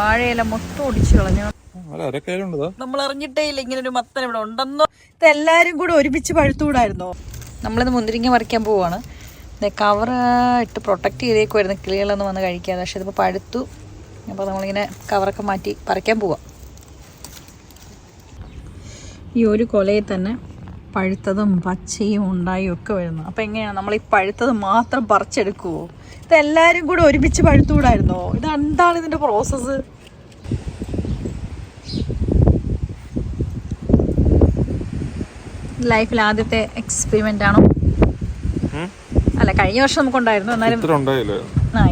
വാഴയില മൊത്തം ഒടിച്ചു കളഞ്ഞു. നമ്മൾ അറിഞ്ഞിട്ടേ ഇല്ല ഇങ്ങനെ ഒരു മത്തൻ ഇവിടെ ഉണ്ടെന്നോ. ഇതെല്ലാരും കൂടെ ഒരുമിച്ച് പഴുത്തുകൂടായിരുന്നോ? നമ്മളിന്ന് മുന്തിരിങ്ങ പറിക്കാൻ പോവാണ്. കവർ ഇട്ട് പ്രൊട്ടക്ട് ചെയ്തേക്കുമായിരുന്നു കിളികളൊന്നും വന്ന് കഴിക്കാതെ. പക്ഷെ ഇതിപ്പോൾ പഴുത്തു. അപ്പോൾ നമ്മളിങ്ങനെ കവറൊക്കെ മാറ്റി പറിക്കാൻ പോവാം. ഈ ഒരു കൊലയിൽ തന്നെ പഴുത്തതും പച്ചയും ഉണ്ടായും ഒക്കെ വരുന്നു. അപ്പോൾ എങ്ങനെയാണ് നമ്മൾ ഈ പഴുത്തത് മാത്രം പറിച്ചെടുക്കുമോ? ഇതെല്ലാവരും കൂടെ ഒരുമിച്ച് പഴുത്തുകൂടായിരുന്നോ? ഇതെന്താണ് ഇതിൻ്റെ പ്രോസസ്സ്? ലൈഫിൽ ആദ്യത്തെ എക്സ്പെരിമെൻ്റ് ആണോ? അല്ല, കഴിഞ്ഞ വർഷം നമുക്കുണ്ടായിരുന്നു, എന്നാലും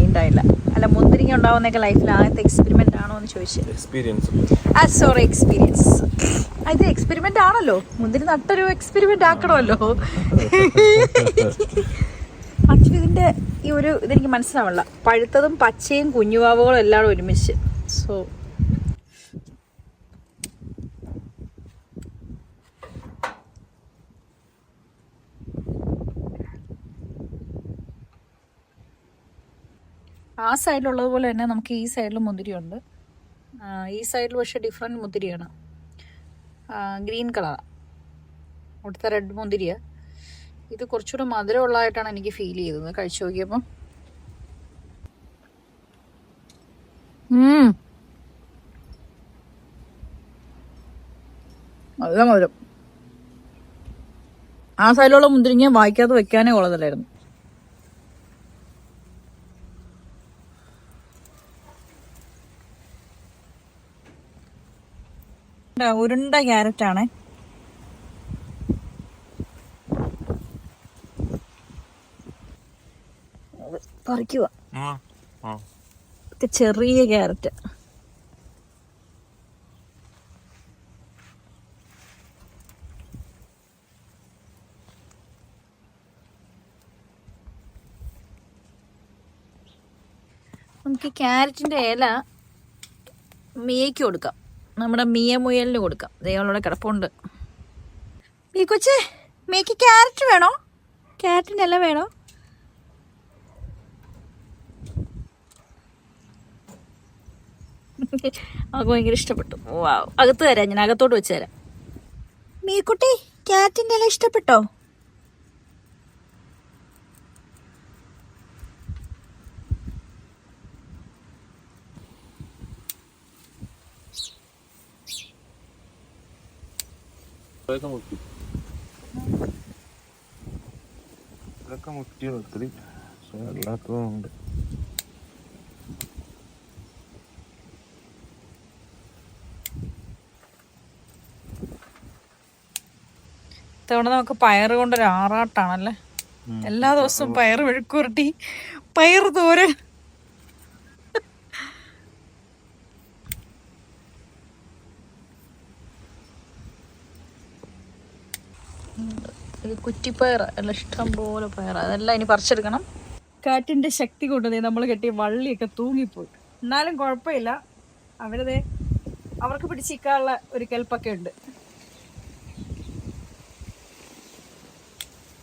ഉണ്ടായില്ല. അല്ല, മുന്തിരിങ്ങ ഉണ്ടാവുന്നൊക്കെ ലൈഫിൽ ആദ്യത്തെ എക്സ്പെരിമെൻ്റ് ആണോ എന്ന് ചോദിച്ചത്. എക്സ്പീരിയൻസ്. ഇത് എക്സ്പെരിമെൻ്റ് ആണല്ലോ. മുന്തിരി നട്ടൊരു എക്സ്പെരിമെൻ്റ് ആക്കണമല്ലോ. ആക്ച്വലി ഇതിൻ്റെ ഈ ഒരു ഇതെനിക്ക് മനസ്സിലാവില്ല. പഴുത്തതും പച്ചയും കുഞ്ഞുവാവുകളും എല്ലാം ഒരുമിച്ച്. സോ ആ സൈഡിലുള്ളത് പോലെ തന്നെ നമുക്ക് ഈ സൈഡിലും മുന്തിരിയുണ്ട്. ഈ സൈഡിൽ പക്ഷേ ഡിഫറെൻറ്റ് മുന്തിരിയാണ്. ഗ്രീൻ കളറാണ്. അവിടുത്തെ റെഡ് മുന്തിരിയാണ്. ഇത് കുറച്ചുകൂടെ മധുരമുള്ളതായിട്ടാണ് എനിക്ക് ഫീൽ ചെയ്തത് കഴിച്ചു നോക്കിയപ്പം. നല്ല മധുരം. ആ സൈഡിലുള്ള മുന്തിരിങ്ങ വായിക്കാതെ വെക്കാനേ കൊള്ളത്തില്ലായിരുന്നു. ഉരുണ്ട ക്യാരറ്റാണ്. പറിക്കുക. ചെറിയ ക്യാരറ്റ്. നമുക്ക് ക്യാരറ്റിന്റെ ഇല മിയയ്ക്ക് കൊടുക്കാം. നമ്മുടെ മിയ മുയലിന് കൊടുക്കാം. ദൈവങ്ങളുടെ കിടപ്പുണ്ട്. ഈ കൊച്ചേ, മിയക്ക് ക്യാരറ്റ് വേണോ? ക്യാരറ്റിൻ്റെ ഇല വേണോ? അവൾക്ക് ഭയങ്കര ഇഷ്ടപ്പെട്ടു. വാവ്, അകത്ത് തരാം, ഞാൻ അകത്തോട്ട് വെച്ച് തരാം. മീക്കുട്ടി, ക്യാരറ്റിൻ്റെ ഇല ഇഷ്ടപ്പെട്ടോ? ഇതൊക്കെ മുറ്റി നിർത്തി അല്ലാത്തതുണ്ട്. ഇത്തവണ നമുക്ക് പയറ് കൊണ്ടൊരു ആറാട്ടാണല്ലേ. എല്ലാ ദിവസവും പയറ് മെഴുക്കുരട്ടി, പയറ് തോരൻ. ഇത് കുറ്റിപ്പയർ എല്ലാം ഇഷ്ടം പോലെ പയർ. അതെല്ലാം ഇനി പറിച്ചെടുക്കണം. കാറ്റിന്റെ ശക്തി കൊണ്ട് നമ്മൾ കെട്ടിയ വള്ളിയൊക്കെ തൂങ്ങിപ്പോയി. എന്നാലും കുഴപ്പമില്ല. അവർക്ക് പിടിച്ചിരിക്കാനുള്ള ഒരു കെൽപ്പൊക്കെ ഉണ്ട്.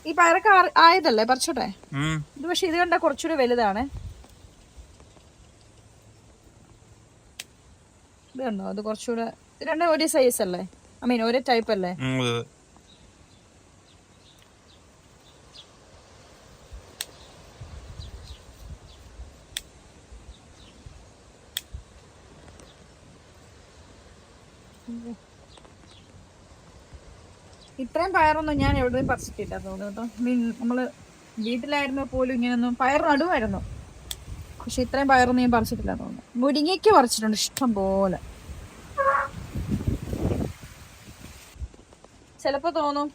ഈ പയറൊക്കെ ആയതല്ലേ, പറിച്ചോട്ടെ. ഇത് പക്ഷെ ഇത് കണ്ട കുറച്ചുകൂടി വലുതാണ്. ഇത് കണ്ടോ, അത് കുറച്ചുകൂടെ. രണ്ടും ഒരേ സൈസ് അല്ലേ? ഐ മീൻ ഒരേ ടൈപ്പ് അല്ലേ? ഇത്രയും പയറൊന്നും ഞാൻ എവിടെയും പറിച്ചിട്ടില്ല തോന്നുന്നു കേട്ടോ. നമ്മള് വീട്ടിലായിരുന്ന പോലും ഇങ്ങനെയൊന്നും പയർ നടുവായിരുന്നു. പക്ഷെ ഇത്രയും പയറൊന്നും ഞാൻ പറിച്ചിട്ടില്ല തോന്നുന്നു. മുരിങ്ങയ്ക്ക് പറിച്ചിട്ടുണ്ട് ഇഷ്ടം പോലെ. ചിലപ്പോ തോന്നും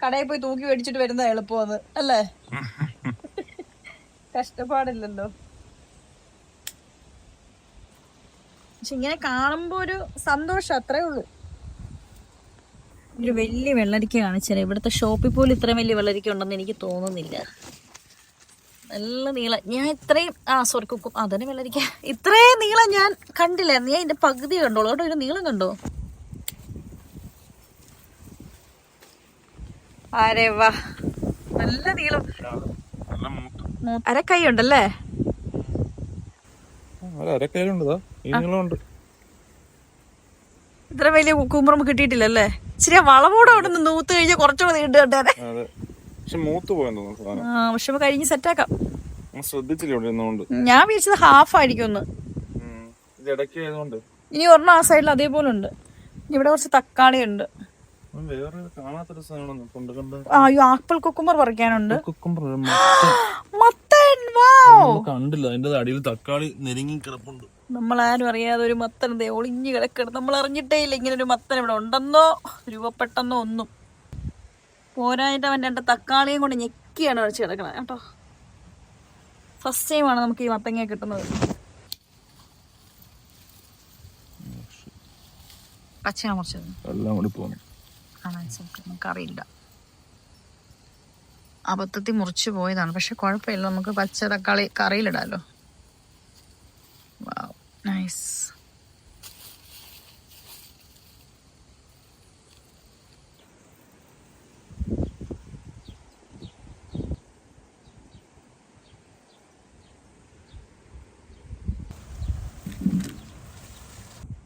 കടയിൽ പോയി തൂക്കി മേടിച്ചിട്ട് വരുന്ന എളുപ്പമെന്ന് അല്ലേ? കഷ്ടപ്പാടില്ലല്ലോ. പക്ഷെ ഇങ്ങനെ കാണുമ്പോ ഒരു സന്തോഷം, അത്രേ ഉള്ളൂ. ഒരു വലിയ വെള്ളരിക്ക കാണിച്ചാൽ ഇവിടുത്തെ ഷോപ്പിൽ പോലും ഇത്രയും വലിയ വെള്ളരിക്ക ഉണ്ടെന്ന് എനിക്ക് തോന്നുന്നില്ല. നല്ല നീളം. ഞാൻ ഇത്രയും സോറി കുക്കും അതന്നെ വെള്ളരിക്ക. ഇത്രയും നീളം ഞാൻ കണ്ടില്ല. നീ അതിന്റെ പകുതി കണ്ടോളൂ കേട്ടോ. ഒരു നീളം കണ്ടോ? അരേ വാ, നല്ല നീളം. അരക്കൈ ഉണ്ടല്ലേ? അരക്കൈ ഇനിങ്ങളുണ്ട്. ഇത്ര വലിയ കുക്കുമ്പറും കിട്ടിയിട്ടില്ലല്ലേ? ഇച്ചിരി വളവോടെ അവിടെ നിന്ന് നൂത്ത് കഴിഞ്ഞാൽ കുറച്ചുകൂടെ നീണ്ടു കണ്ടേനെ. പക്ഷെ മൂത്ത് പോയെന്ന് തോന്നുന്നു. പക്ഷെ കഴിഞ്ഞ് സെറ്റാക്കാം. ശ്രദ്ധിച്ചില്ല ഇവിടെ ഇരുന്നോണ്ട്. ഞാൻ വിചാരിച്ചത് ഹാഫ് ആയിരിക്കും ഒന്ന്. ഇടയ്ക്ക് ആയതുകൊണ്ട്. ഇനി ഒരെണ്ണം ആ സൈഡിൽ അതേപോലെ ഉണ്ട്. ഇവിടെ കുറച്ച് തക്കാളി ഉണ്ട്. വേറെ കാണാത്തൊരു സാധനം. അയ്യോ, ആപ്പിൾ കുക്കുമ്പർ പറിക്കാനുണ്ട്. കണ്ടില്ല, അതിന്റെ അടിയിൽ തക്കാളി നെരുങ്ങി കിടപ്പുണ്ട്. നമ്മളാരും അറിയാതെ ഒരു മത്തൻ ഒളിഞ്ഞു കിടക്കണം. നമ്മൾ അറിഞ്ഞിട്ടേ ഇല്ല ഇങ്ങനെ ഒരു മത്തൻ ഇവിടെ ഉണ്ടെന്നോ രൂപപ്പെട്ടെന്നോ ഒന്നും. പോരായിട്ട് അവൻ 2 തക്കാളിയും കൊണ്ട് ഞെക്കിയാണ് അടിച്ച് കിടക്കണത് കേട്ടോ. ഫസ്റ്റ് ടൈമാണ് നമുക്ക് ഈ മത്തങ്ങ കിട്ടുന്നത്. പച്ചയാ മുറിച്ചത് എല്ലാം കൂടി പോകുന്നു. നമുക്കറിയില്ല, അബദ്ധത്തിൽ മുറിച്ചു പോയതാണ്. പക്ഷെ കുഴപ്പമില്ല, നമുക്ക് പച്ച തക്കാളി കറിയിലിടാലോ. വാവ്, നൈസ്.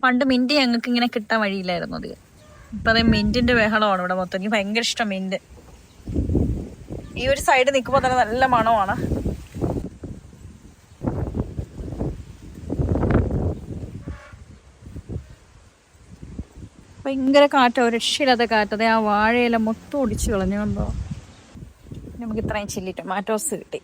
പണ്ട് മിന്റ് ഞങ്ങൾക്ക് ഇങ്ങനെ കിട്ടാൻ വഴിയില്ലായിരുന്നു അധികം. ഇപ്പൊ അതേ മിന്റിന്റെ ബഹളമാണ് ഇവിടെ മൊത്തം. എനിക്ക് ഭയങ്കര ഇഷ്ടം മിന്റ്. ഈ ഒരു സൈഡ് നിൽക്കുമ്പോൾ തന്നെ നല്ല മണമാണ്. ഭയങ്കര കാറ്റോ, രക്ഷയില്ലാത്ത കാറ്റതെ. ആ വാഴയില മൊത്തം ഒടിച്ചു കളഞ്ഞു. കണ്ടോ? നമുക്ക് ഇത്രയും ചില്ലി ടൊമാറ്റോസ് കിട്ടി.